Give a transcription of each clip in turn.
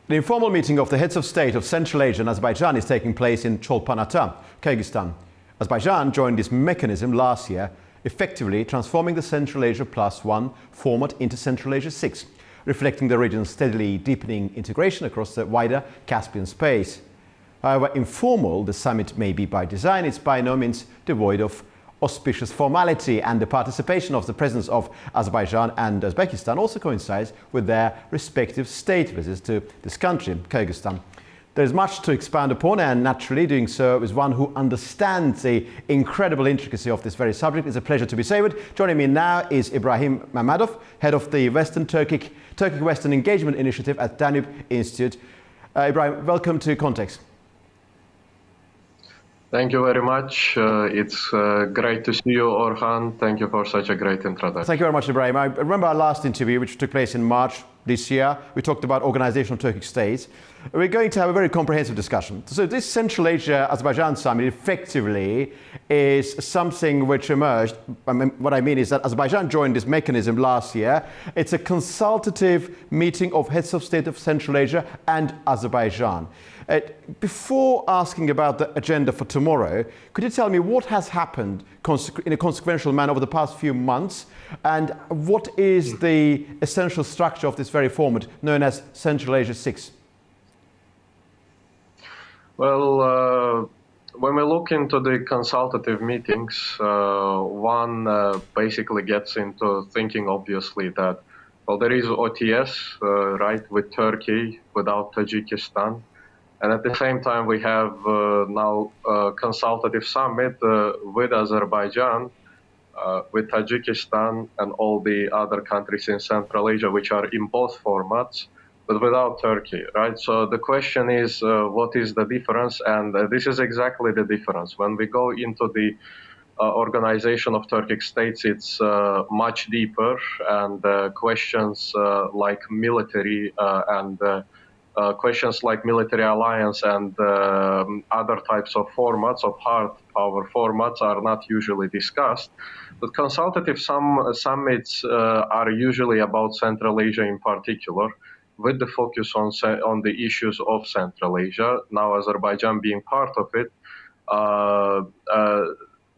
The informal meeting of the heads of state of Central Asia and Azerbaijan is taking place in Cholpan-Ata, Kyrgyzstan. Azerbaijan joined this mechanism last year, effectively transforming the Central Asia +1 format into Central Asia 6, reflecting the region's steadily deepening integration across the wider Caspian space. However informal the summit may be by design, it's by no means devoid of auspicious formality, and the participation of the presidents of Azerbaijan and Uzbekistan also coincides with their respective state visits to this country, Kyrgyzstan. There is much to expand upon, and naturally doing so is one who understands the incredible intricacy of this very subject. It's a pleasure to be savoured. Joining me now is Ibrahim Mammadov, head of the Turkic Western Engagement Initiative at Danube Institute. Ibrahim, welcome to Context. Thank you very much. It's great to see you, Orkhan. Thank you for such a great introduction. Thank you very much, Ibrahim. I remember our last interview, which took place in March this year. We talked about organization of Turkic states. We're going to have a very comprehensive discussion. So this Central Asia-Azerbaijan summit effectively is something which emerged. What I mean is that Azerbaijan joined this mechanism last year. It's a consultative meeting of heads of state of Central Asia and Azerbaijan. Before asking about the agenda for tomorrow, could you tell me what has happened in a consequential manner over the past few months, and what is the essential structure of this very format known as Central Asia 6? Well, when we look into the consultative meetings, one basically gets into thinking, obviously, that, well, there is OTS, right, with Turkey, without Tajikistan. And at the same time, we have now a consultative summit with Azerbaijan, with Tajikistan, and all the other countries in Central Asia, which are in both formats, but without Turkey, right? So the question is, what is the difference? And this is exactly the difference. When we go into the organization of Turkic states, it's much deeper, and questions like military and questions like military alliance and other types of formats, of hard power formats, are not usually discussed. But consultative summits are usually about Central Asia in particular, with the focus on the issues of Central Asia. Now, Azerbaijan being part of it,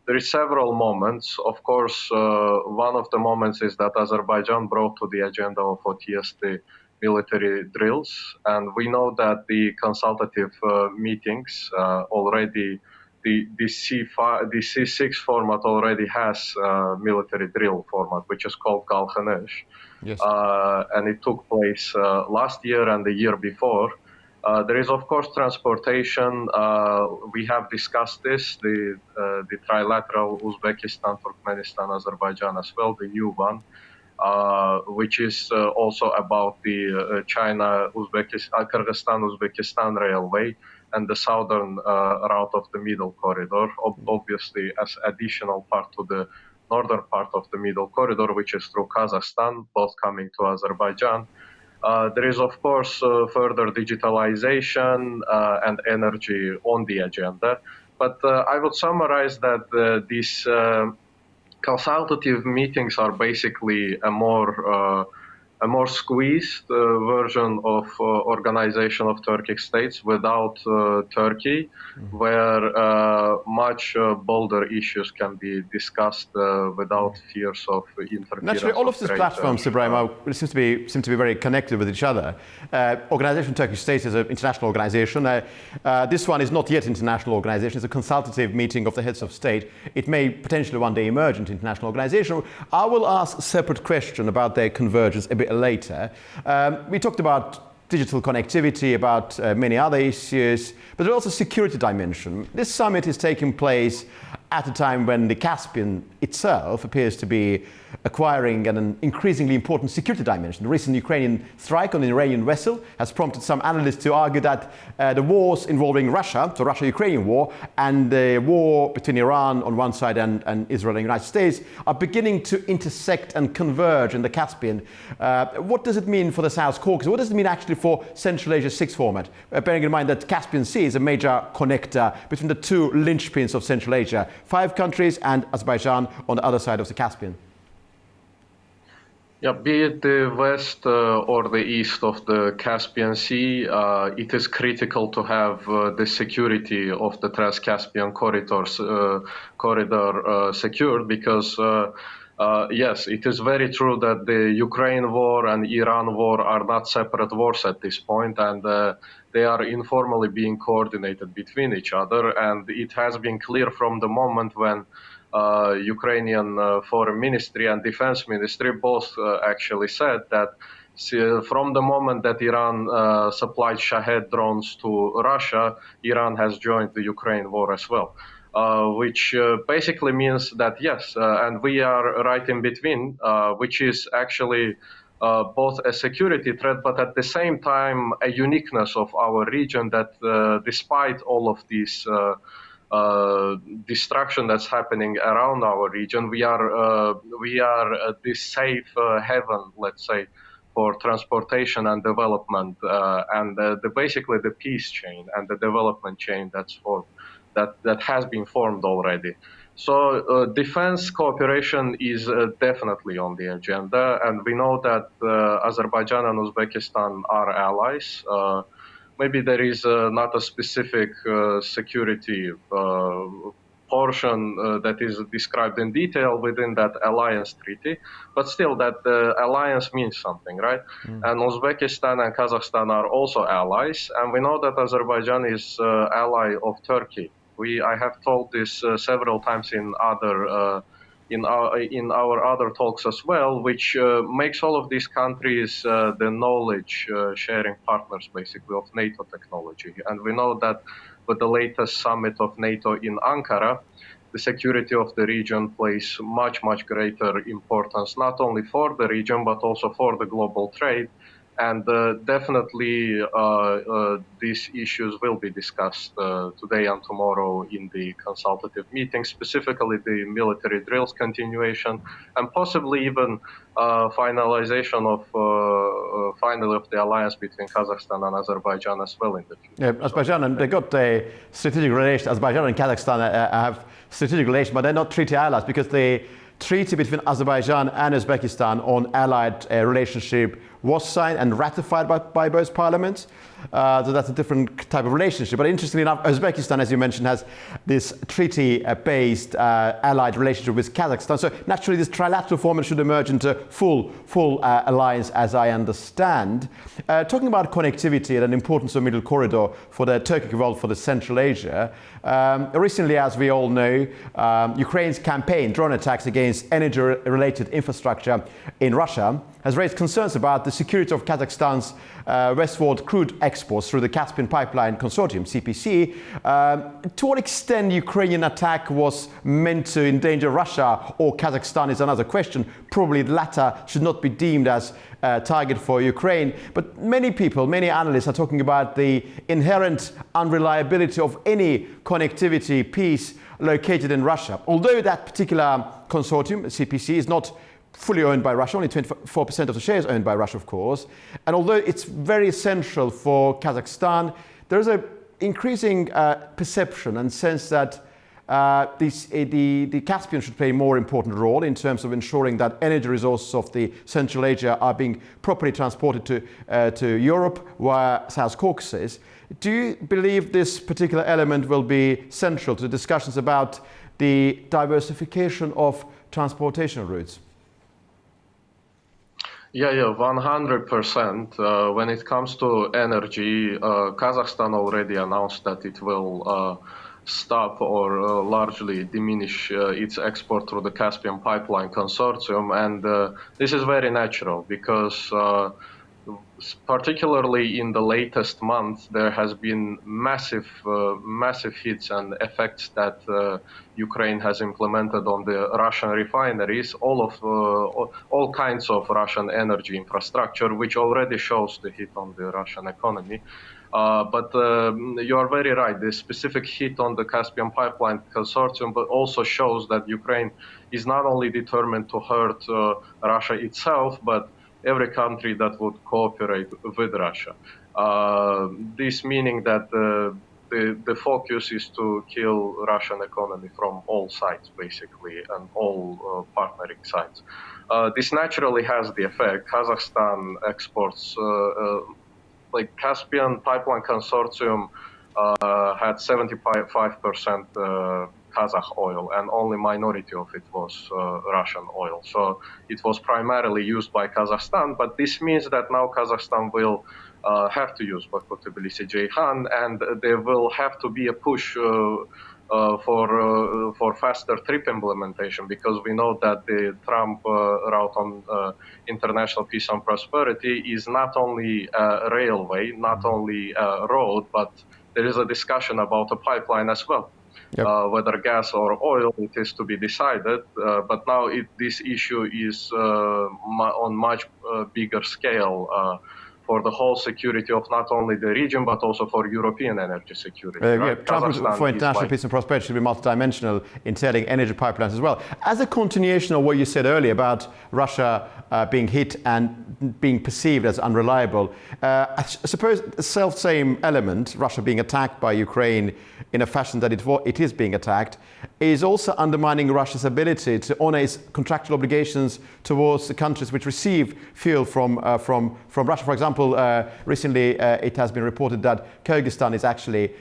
there is several moments. Of course, one of the moments is that Azerbaijan brought to the agenda of OTS the military drills, and we know that the consultative meetings already, the C6 format already has military drill format, which is called Galkhanaj. Yes. And it took place last year and the year before. There is, of course, transportation. We have discussed this, the trilateral Uzbekistan, Turkmenistan, Azerbaijan as well, the new one. Which is also about the Kyrgyzstan-Uzbekistan railway and the southern route of the middle corridor, obviously as additional part to the northern part of the middle corridor, which is through Kazakhstan, both coming to Azerbaijan. There is, of course, further digitalization and energy on the agenda. But I would summarize that these consultative meetings are basically a more squeezed version of organization of Turkic states without Turkey, where much bolder issues can be discussed without fears of interference. Naturally, all of these platforms, Ibrahim, seem to be very connected with each other. Organization Turkic States is an international organization. This one is not yet an international organization. It's a consultative meeting of the heads of state. It may potentially one day emerge into international organization. I will ask a separate question about their convergence a bit later. We talked about digital connectivity, about many other issues, but there's also a security dimension. This summit is taking place at a time when the Caspian itself appears to be acquiring an increasingly important security dimension. The recent Ukrainian strike on an Iranian vessel has prompted some analysts to argue that the wars involving Russia, the Russia-Ukrainian war, and the war between Iran on one side and Israel and the United States are beginning to intersect and converge in the Caspian. What does it mean for the South Caucasus? What does it mean actually for Central Asia 6 format? Bearing in mind that Caspian Sea is a major connector between the two linchpins of Central Asia, 5 countries and Azerbaijan on the other side of the Caspian. Yeah, be it the west or the east of the Caspian Sea, it is critical to have the security of the Trans-Caspian corridor secured because, yes, it is very true that the Ukraine war and Iran war are not separate wars at this point, and they are informally being coordinated between each other. And it has been clear from the moment when Ukrainian Foreign Ministry and Defense Ministry both actually said that from the moment that Iran supplied Shahed drones to Russia, Iran has joined the Ukraine war as well. Which basically means that yes, and we are right in between, which is actually both a security threat, but at the same time a uniqueness of our region that despite all of these destruction that's happening around our region, we are this safe haven, let's say, for transportation and development, and basically the peace chain and the development chain that has been formed already. So defense cooperation is definitely on the agenda, and we know that Azerbaijan and Uzbekistan are allies. Maybe there is not a specific security portion that is described in detail within that alliance treaty, but still that alliance means something, right? And Uzbekistan and Kazakhstan are also allies, and we know that Azerbaijan is ally of Turkey. I have told this several times in our other talks as well, which makes all of these countries the knowledge sharing partners, basically, of NATO technology. And we know that with the latest summit of NATO in Ankara, the security of the region plays much, much greater importance, not only for the region, but also for the global trade. And definitely these issues will be discussed today and tomorrow in the consultative meeting, specifically the military drills continuation, and possibly even finalization of finally of the alliance between Kazakhstan and Azerbaijan as well in the future. Yeah, Azerbaijan, and they got a strategic relation. Azerbaijan and Kazakhstan have strategic relations, but they're not treaty allies because the treaty between Azerbaijan and Uzbekistan on allied relationship was signed and ratified by both parliaments. So that's a different type of relationship. But interestingly enough, Uzbekistan, as you mentioned, has this treaty-based allied relationship with Kazakhstan. So naturally, this trilateral format should emerge into full alliance, as I understand. Talking about connectivity and an importance of middle corridor for the Turkic world, for the Central Asia. Recently, as we all know, Ukraine's campaign, drone attacks against energy-related infrastructure in Russia, has raised concerns about the security of Kazakhstan's westward crude exports through the Caspian Pipeline Consortium, CPC. To what extent Ukrainian attack was meant to endanger Russia or Kazakhstan is another question. Probably the latter should not be deemed as a target for Ukraine. But many people, many analysts are talking about the inherent unreliability of any connectivity piece located in Russia. Although that particular consortium, CPC, is not fully owned by Russia, only 24% of the shares owned by Russia, of course. And although it's very essential for Kazakhstan, there is an increasing perception and sense that the Caspian should play a more important role in terms of ensuring that energy resources of the Central Asia are being properly transported to Europe via South Caucasus. Do you believe this particular element will be central to discussions about the diversification of transportation routes? Yeah, 100%. When it comes to energy, Kazakhstan already announced that it will stop or largely diminish its export through the Caspian Pipeline Consortium. And this is very natural because particularly in the latest month, there has been massive hits and effects that Ukraine has implemented on the Russian refineries, all kinds of Russian energy infrastructure, which already shows the hit on the Russian economy. But you are very right. The specific hit on the Caspian Pipeline Consortium, but also shows that Ukraine is not only determined to hurt Russia itself, but every country that would cooperate with Russia. This meaning that the focus is to kill Russian economy from all sides, basically, and all partnering sides. This naturally has the effect. Kazakhstan exports, like Caspian Pipeline Consortium had 75% Kazakh oil, and only minority of it was Russian oil. So it was primarily used by Kazakhstan, but this means that now Kazakhstan will have to use Baku-Tbilisi-Ceyhan, and there will have to be a push for faster trip implementation, because we know that the Trump route on international peace and prosperity is not only a railway, not only a road, but there is a discussion about a pipeline as well. Yep. Whether gas or oil, it is to be decided. But now this issue is on much bigger scale for the whole security of not only the region, but also for European energy security. Right? Trump for international peace and prosperity should be multidimensional, entailing energy pipelines as well. As a continuation of what you said earlier about Russia being hit and being perceived as unreliable, I suppose the self-same element, Russia being attacked by Ukraine in a fashion that it is being attacked, is also undermining Russia's ability to honor its contractual obligations towards the countries which receive fuel from Russia. For example, recently it has been reported that Kyrgyzstan is actually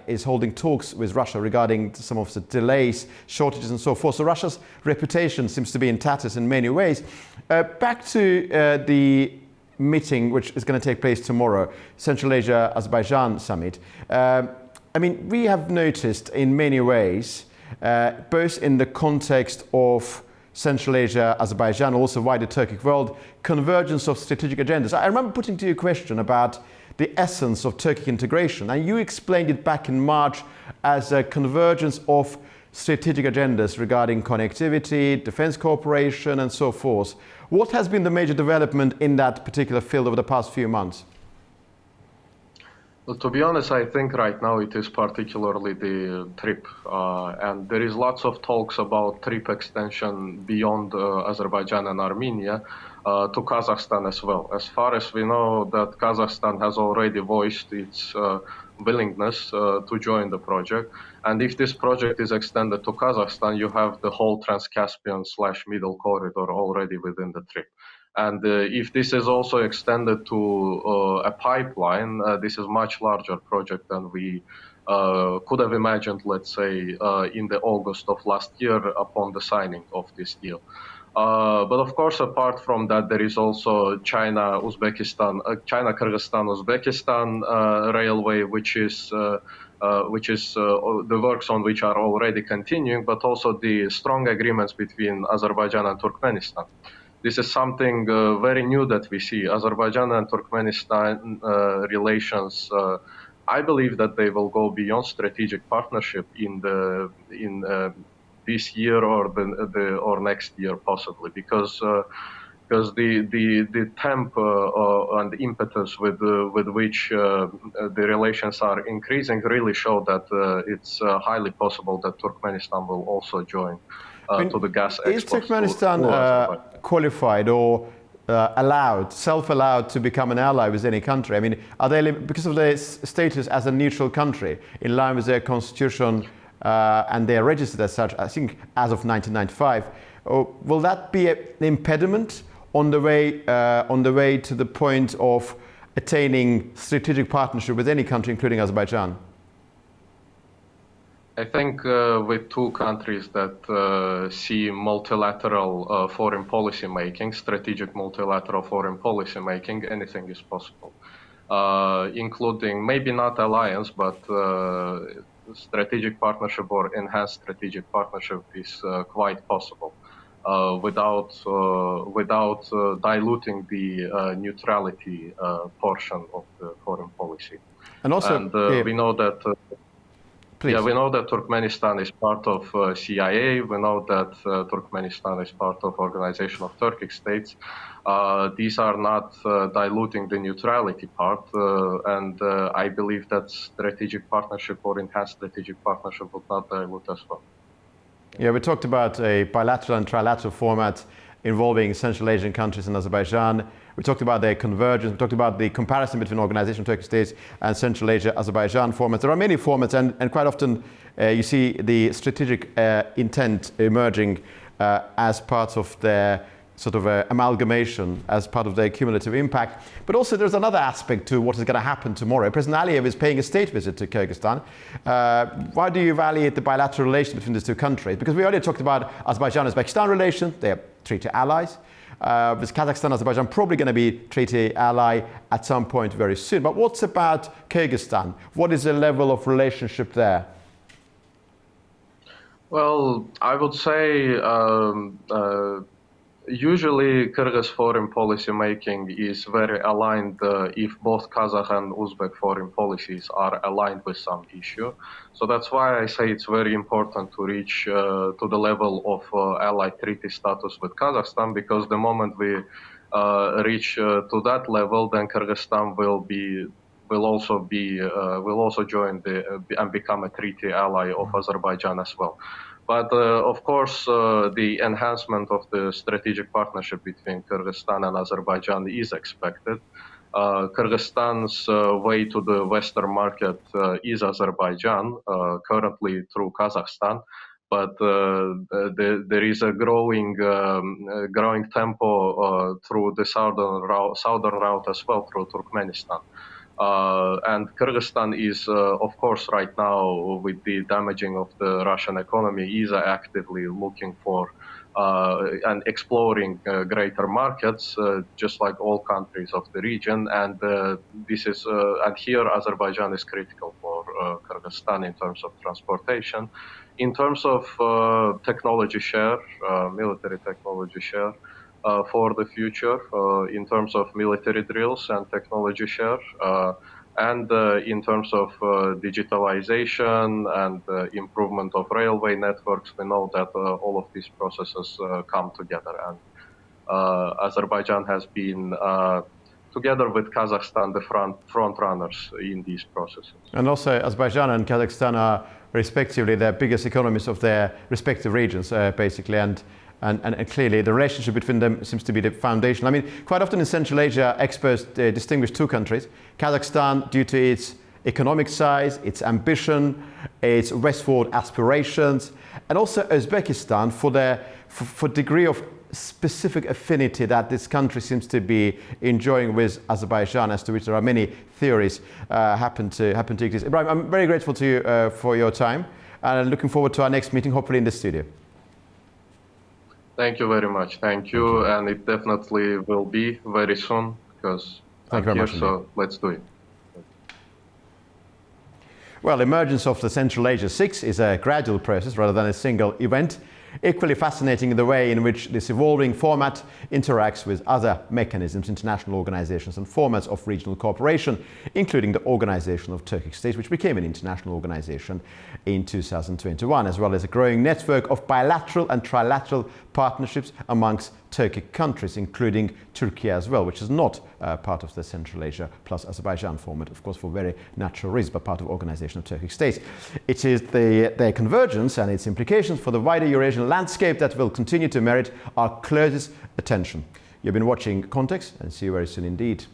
is holding talks with Russia regarding some of the delays, shortages and so forth. So Russia's reputation seems to be in tatters in many ways. Back to the meeting which is going to take place tomorrow, Central Asia-Azerbaijan summit. I mean, we have noticed in many ways, both in the context of Central Asia, Azerbaijan, also wider Turkic world, convergence of strategic agendas. I remember putting to you a question about the essence of Turkic integration, and you explained it back in March as a convergence of strategic agendas regarding connectivity, defense cooperation, and so forth. What has been the major development in that particular field over the past few months? Well, to be honest, I think right now it is particularly the trip, and there is lots of talks about trip extension beyond Azerbaijan and Armenia to Kazakhstan as well. As far as we know, that Kazakhstan has already voiced its willingness to join the project, and if this project is extended to Kazakhstan, you have the whole Trans-Caspian/Middle Corridor already within the trip. And if this is also extended to a pipeline, this is a much larger project than we could have imagined, let's say, in the August of last year upon the signing of this deal. But of course, apart from that, there is also China-Kyrgyzstan, Uzbekistan railway, which is the works on which are already continuing, but also the strong agreements between Azerbaijan and Turkmenistan. This is something very new that we see. Azerbaijan and Turkmenistan relations, I believe that they will go beyond strategic partnership in this year or next year possibly, because the tempo and the impetus with which the relations are increasing really show that it's highly possible that Turkmenistan will also join to the gas exports. Is Turkmenistan qualified or self-allowed to become an ally with any country? I mean, are they, because of their status as a neutral country, in line with their constitution, and they are registered as such, I think, as of 1995, will that be an impediment on the way to the point of attaining strategic partnership with any country, including Azerbaijan? I think with two countries that see multilateral foreign policy making, strategic multilateral foreign policy making, anything is possible, including maybe not alliance, but strategic partnership or enhanced strategic partnership is quite possible without diluting the neutrality portion of the foreign policy. And also, we know that. Yeah, we know that Turkmenistan is part of CIA. We know that Turkmenistan is part of Organization of Turkic States. These are not diluting the neutrality part, and I believe that strategic partnership or enhanced strategic partnership would not dilute as well. Yeah, we talked about a bilateral and trilateral format involving Central Asian countries and Azerbaijan. We talked about their convergence. We talked about the comparison between Organization of Turkic States and Central Asia-Azerbaijan formats. There are many formats, and quite often you see the strategic intent emerging as part of their sort of amalgamation, as part of their cumulative impact. But also there's another aspect to what is going to happen tomorrow. President Aliyev is paying a state visit to Kyrgyzstan. Why do you evaluate the bilateral relations between these two countries? Because we already talked about Azerbaijan-Uzbekistan relations. They're treaty allies. With Kazakhstan, Azerbaijan probably going to be treaty ally at some point very soon. But what's about Kyrgyzstan? What is the level of relationship there? Well, I would say usually Kyrgyz foreign policy making is very aligned if both Kazakh and Uzbek foreign policies are aligned with some issue. So that's why I say it's very important to reach to the level of allied treaty status with Kazakhstan, because the moment we reach to that level, then Kyrgyzstan will also join and become a treaty ally of Azerbaijan as well. But of course, the enhancement of the strategic partnership between Kyrgyzstan and Azerbaijan is expected. Kyrgyzstan's way to the Western market is Azerbaijan, currently through Kazakhstan. But there is a growing tempo through the southern route as well, through Turkmenistan. And Kyrgyzstan is, of course, right now, with the damaging of the Russian economy, is actively looking for and exploring greater markets, just like all countries of the region. And and here Azerbaijan is critical for Kyrgyzstan in terms of transportation, in terms of technology share, military technology share. For the future, in terms of military drills and technology share, and in terms of digitalization and improvement of railway networks. We know that all of these processes come together, and Azerbaijan has been, together with Kazakhstan, the front runners in these processes. And also Azerbaijan and Kazakhstan are respectively the biggest economies of their respective regions, basically, and clearly the relationship between them seems to be the foundation. I mean, quite often in Central Asia, experts distinguish two countries. Kazakhstan, due to its economic size, its ambition, its westward aspirations, and also Uzbekistan for degree of specific affinity that this country seems to be enjoying with Azerbaijan, as to which there are many theories happen to exist. Ibrahim, I'm very grateful to you for your time, and looking forward to our next meeting, hopefully in the studio. Thank you very much. Thank you. And it definitely will be very soon, because I'm here, so let's do it. Well, emergence of the Central Asia 6 is a gradual process rather than a single event. Equally fascinating in the way in which this evolving format interacts with other mechanisms, international organizations and formats of regional cooperation, including the Organization of Turkic States, which became an international organization in 2021, as well as a growing network of bilateral and trilateral partnerships amongst Turkic countries, including Turkey as well, which is not part of the Central Asia plus Azerbaijan format, of course, for very natural reasons, but part of Organization of Turkic States. It is their convergence and its implications for the wider Eurasian landscape that will continue to merit our closest attention. You've been watching Context, and see you very soon indeed.